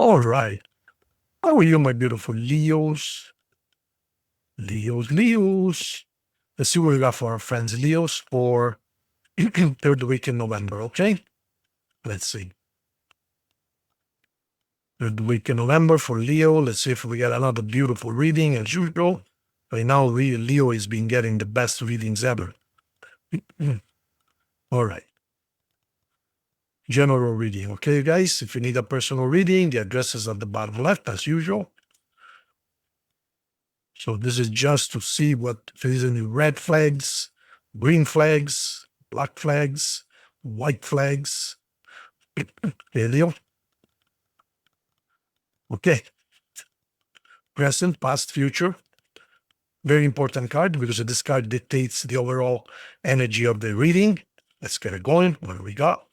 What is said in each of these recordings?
All right. How are you, my beautiful Leos? Leos. Let's see what we got for our friends Leos for third week in November, okay? Let's see. Third week in November for Leo. Let's see if we get another beautiful reading as usual. Right now, Leo has been getting the best readings ever. All right. General reading, okay, guys? If you need a personal reading, the address is at the bottom left, as usual. So this is just to see what if there's any red flags, green flags, black flags, white flags. Okay, Leo. Okay. Present, past, future. Very important card because this card dictates the overall energy of the reading. Let's get it going. What do we got?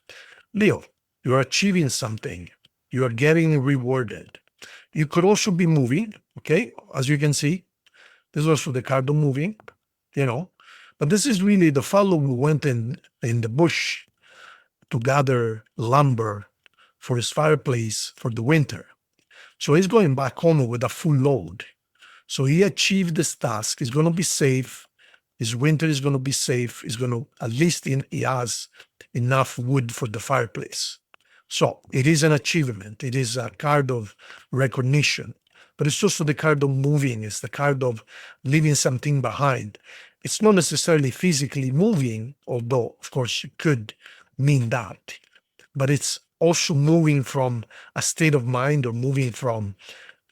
Leo, you are achieving something. You are getting rewarded. You could also be moving, okay? As you can see, this is also the card of moving, But this is really the fellow who went in the bush to gather lumber for his fireplace for the winter. So he's going back home with a full load. So he achieved this task. He's going to be safe. His winter is going to be safe. He's going to, at least he has enough wood for the fireplace. So it is an achievement. It is a card of recognition. But it's also the card of moving. It's the card of leaving something behind. It's not necessarily physically moving, although, of course, it could mean that. But it's also moving from a state of mind or moving from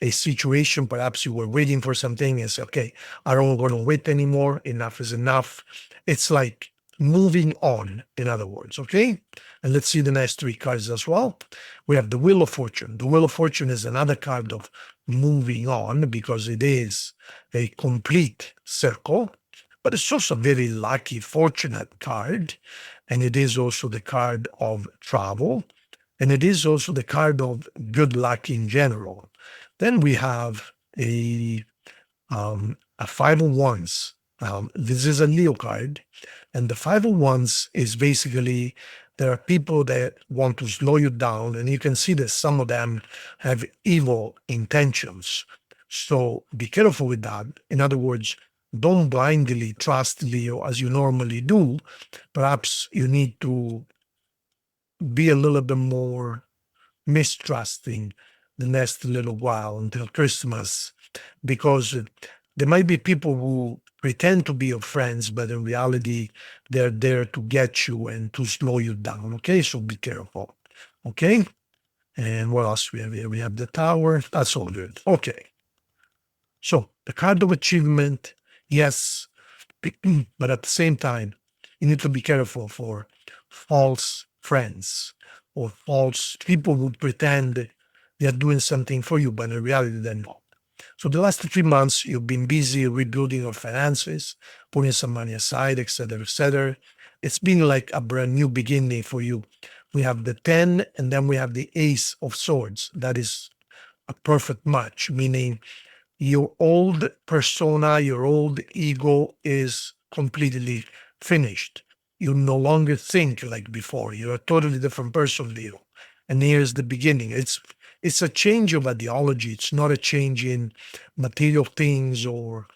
a situation. Perhaps you were waiting for something and say, okay, I don't want to wait anymore. Enough is enough. It's like moving on, in other words, okay? And let's see the next three cards as well. We have the Wheel of Fortune. The Wheel of Fortune is another card of moving on because it is a complete circle, but it's also a very lucky, fortunate card. And it is also the card of travel. And it is also the card of good luck in general. Then we have a Five of Wands. This is a Leo card. And the Five of Wands is basically there are people that want to slow you down. And you can see that some of them have evil intentions. So be careful with that. In other words, don't blindly trust Leo as you normally do. Perhaps you need to be a little bit more mistrusting the next little while until Christmas, because there might be people who pretend to be your friends, but in reality, they're there to get you and to slow you down. Okay, so be careful. Okay, and what else we have here? We have the Tower. That's all good. Okay, so the card of achievement, yes, but at the same time, you need to be careful for false friends or false people who pretend they're doing something for you, but in reality, they're not. So the last 3 months, you've been busy rebuilding your finances, putting some money aside, etc., etc. It's been like a brand new beginning for you. We have the 10, and then we have the Ace of Swords. That is a perfect match, meaning your old persona, your old ego is completely finished. You no longer think like before. You're a totally different person, Leo. And here's the beginning. It's a change of ideology. It's not a change in material things, or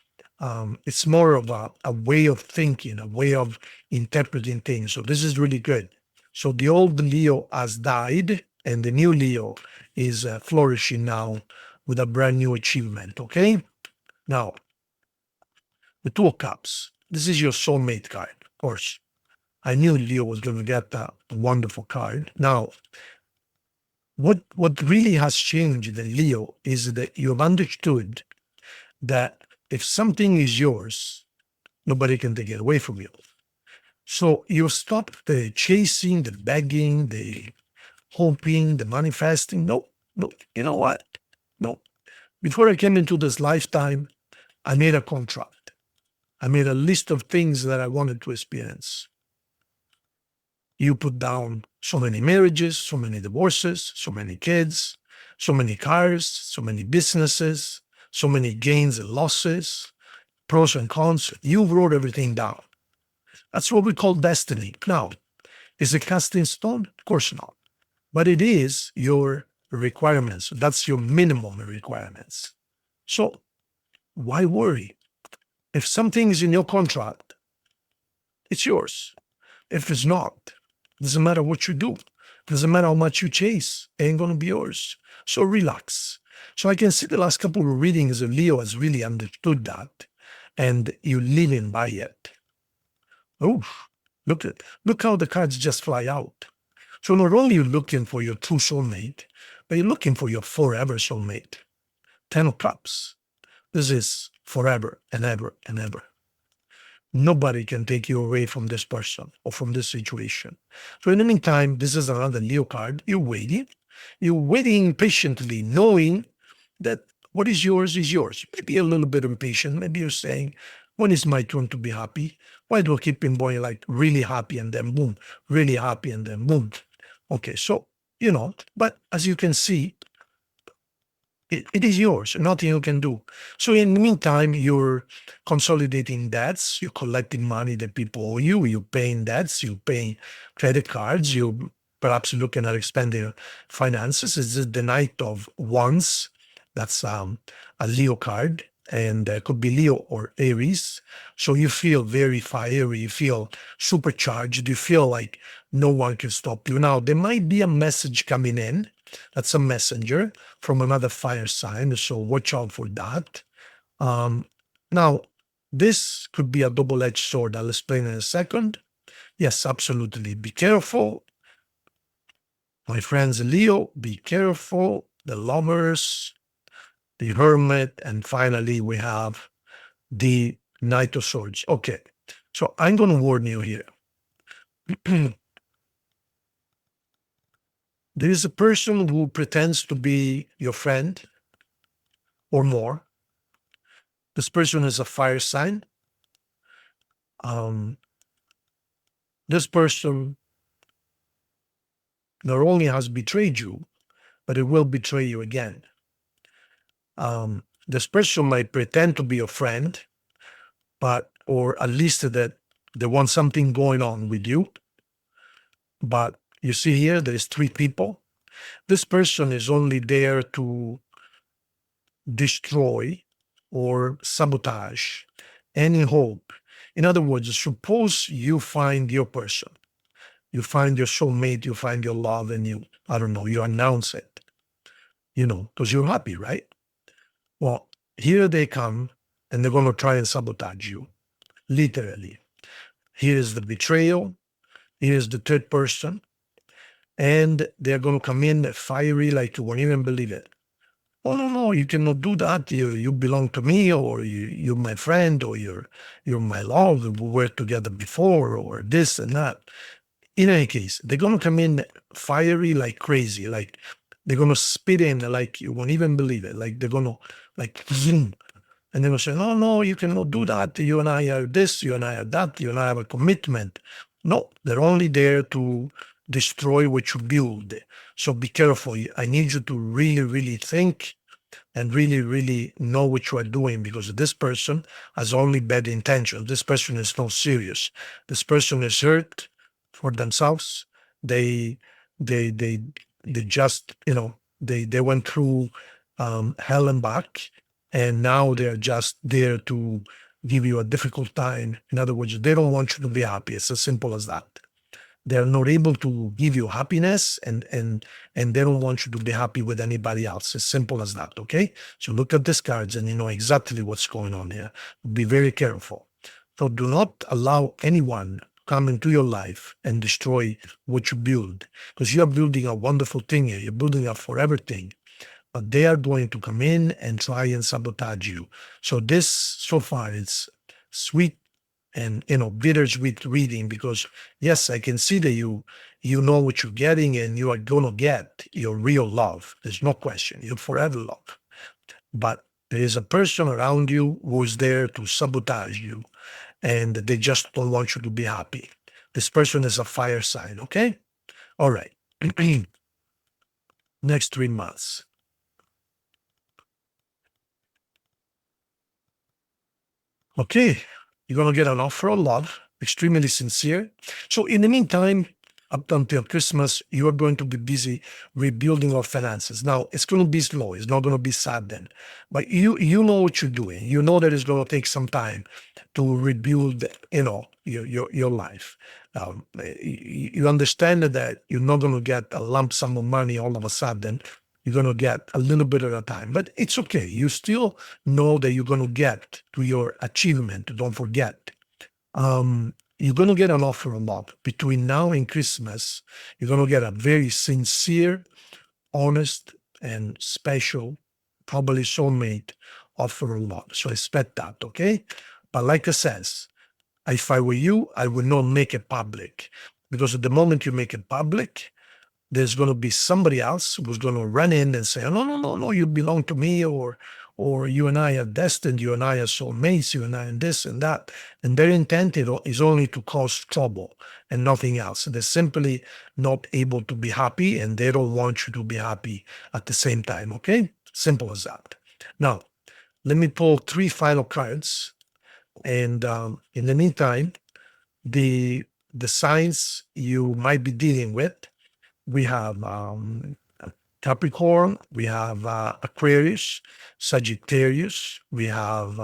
it's more of a way of thinking, a way of interpreting things. So this is really good. So the old Leo has died, and the new Leo is flourishing now with a brand new achievement. Okay. Now, the Two of Cups. This is your soulmate card, of course. I knew Leo was going to get that wonderful card. Now, what really has changed in Leo is that you have understood that if something is yours, nobody can take it away from you. So you stop the chasing, the begging, the hoping, the manifesting. No, you know what? No. Before I came into this lifetime, I made a contract. I made a list of things that I wanted to experience. You put down so many marriages, so many divorces, so many kids, so many cars, so many businesses, so many gains and losses, pros and cons. You wrote everything down. That's what we call destiny. Now, is it cast in stone? Of course not. But it is your requirements. That's your minimum requirements. So why worry? If something is in your contract, it's yours. If it's not, doesn't matter what you do. Doesn't matter how much you chase, it ain't gonna be yours. So relax. So I can see the last couple of readings of Leo has really understood that, and you're living by it. Oh, look how the cards just fly out. So not only you're looking for your true soulmate, but you're looking for your forever soulmate. 10 of Cups. This is forever and ever and ever. Nobody can take you away from this person or from this situation. So in the meantime, this is another Leo card. You're waiting. You're waiting patiently, knowing that what is yours is yours. You may be a little bit impatient. Maybe you're saying, when is my turn to be happy? Why do I keep on going like really happy and then boom, really happy and then boom? Okay, so, but as you can see, it is yours, nothing you can do. So in the meantime, you're consolidating debts, you're collecting money that people owe you, you're paying debts, you're paying credit cards, you're perhaps looking at expanding finances. This is the Knight of Wands. That's a Leo card, and could be Leo or Aries. So you feel very fiery, you feel supercharged, you feel like no one can stop you. Now, there might be a message coming in. That's a messenger from another fire sign, so watch out for that. Now, this could be a double-edged sword. I'll explain in a second. Yes, absolutely. Be careful. My friends Leo, be careful. The Lovers, the Hermit, and finally we have the Knight of Swords. Okay, so I'm going to warn you here. There is a person who pretends to be your friend or more. This person is a fire sign. This person not only has betrayed you, but it will betray you again. This person might pretend to be your friend, or at least that they want something going on with you. But you see here, there is 3 people. This person is only there to destroy or sabotage any hope. In other words, suppose you find your person, you find your soulmate, you find your love, and you announce it, because you're happy, right? Well, here they come, and they're going to try and sabotage you, literally. Here is the betrayal. Here is the third person. And they're going to come in fiery like you won't even believe it. Oh, no, you cannot do that. You belong to me, or you're my friend, or you're my love. We were together before, or this and that. In any case, they're going to come in fiery like crazy. Like they're going to spit in like you won't even believe it. Like they're going to like zoom. And they're going to say, no, you cannot do that. You and I are this, you and I are that, you and I have a commitment. No, they're only there to destroy what you build. So be careful. I need you to really, really think and really, really know what you are doing, because this person has only bad intentions. This person is not serious. This person is hurt for themselves. They just, they went through hell and back, and now they're just there to give you a difficult time. In other words, they don't want you to be happy. It's as simple as that. They're not able to give you happiness, and they don't want you to be happy with anybody else. As simple as that, okay? So look at these cards and you know exactly what's going on here. Be very careful. So do not allow anyone come into your life and destroy what you build, because you're building a wonderful thing here. You're building a forever thing. But they are going to come in and try and sabotage you. So this, so far, it's sweet and bittersweet reading, because yes, I can see that you know what you're getting, and you are going to get your real love. There's no question. Your forever love. But there is a person around you who is there to sabotage you, and they just don't want you to be happy. This person is a fire sign, okay? All right. Next 3 months. Okay, you're going to get an offer of love, extremely sincere. So in the meantime, up until Christmas, you are going to be busy rebuilding your finances. Now, it's going to be slow. It's not going to be sudden, but you know what you're doing. You know that it's going to take some time to rebuild, your life. You understand that you're not going to get a lump sum of money all of a sudden. You're going to get a little bit at a time, but it's okay. You still know that you're going to get to your achievement. Don't forget. You're going to get an offer a lot between now and Christmas. You're going to get a very sincere, honest, and special, probably soulmate offer a lot. So expect that, okay? But like I says, if I were you, I would not make it public, because at the moment you make it public, there's going to be somebody else who's going to run in and say, no, no, no, no, you belong to me, or you and I are destined, you and I are soulmates, you and I are this and that. And their intent is only to cause trouble and nothing else. They're simply not able to be happy, and they don't want you to be happy at the same time, okay? Simple as that. Now, let me pull 3 final cards. And in the meantime, the signs you might be dealing with, we have Capricorn, we have Aquarius, Sagittarius, we have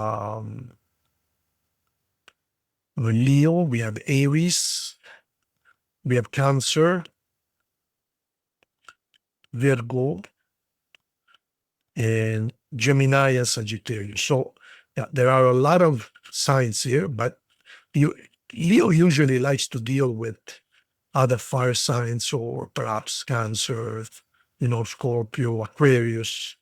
Leo, we have Aries, we have Cancer, Virgo, and Gemini and Sagittarius. So yeah, there are a lot of signs here, but Leo usually likes to deal with other fire signs, or perhaps Cancer, Scorpio, Aquarius.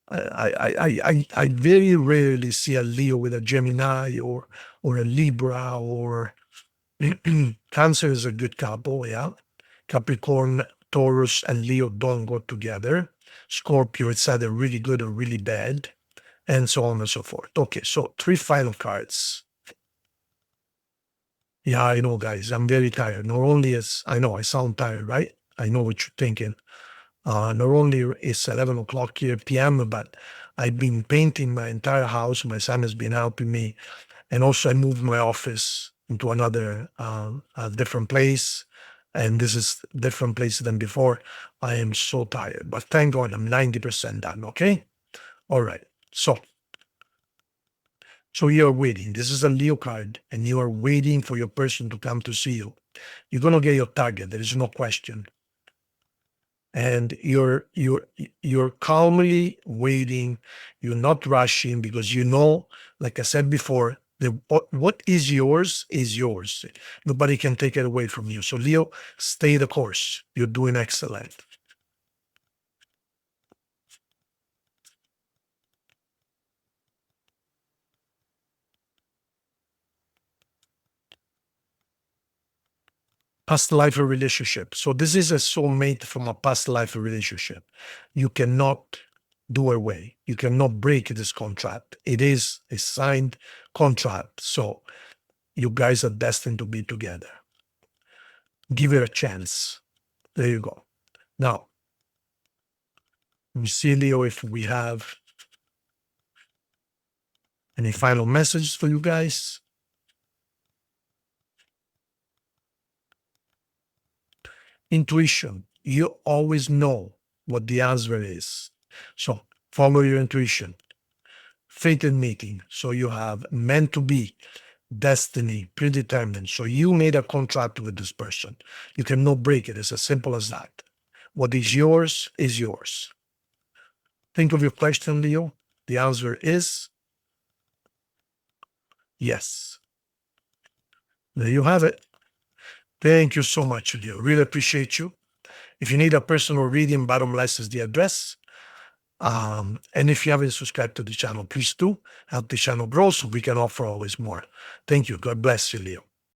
I very rarely see a Leo with a Gemini or a Libra, or Cancer is a good couple, yeah. Capricorn, Taurus, and Leo don't go together. Scorpio, it's either really good or really bad, and so on and so forth. Okay, so 3 final cards. Yeah, I know, guys, I'm very tired. Not only I know I sound tired, right? I know what you're thinking. Not only it's 11 o'clock here p.m., but I've been painting my entire house. My son has been helping me. And also I moved my office into another a different place. And this is different place than before. I am so tired, but thank God I'm 90% done, okay? All right, so you're waiting. This is a Leo card, and you are waiting for your person to come to see you. You're going to get your target. There is no question. And you're calmly waiting. You're not rushing, because like I said before, what is yours is yours. Nobody can take it away from you. So Leo, stay the course. You're doing excellent. Past life relationship. So this is a soulmate from a past life relationship. You cannot do away. You cannot break this contract. It is a signed contract. So you guys are destined to be together. Give it a chance. There you go. Now, let me see, Leo, if we have any final messages for you guys. Intuition. You always know what the answer is. So follow your intuition. Fated meeting. So you have meant to be, destiny, predetermined. So you made a contract with this person. You cannot break it. It's as simple as that. What is yours is yours. Think of your question, Leo. The answer is yes. There you have it. Thank you so much, Leo. Really appreciate you. If you need a personal reading, bottom left is the address. And if you haven't subscribed to the channel, please do help the channel grow so we can offer always more. Thank you. God bless you, Leo.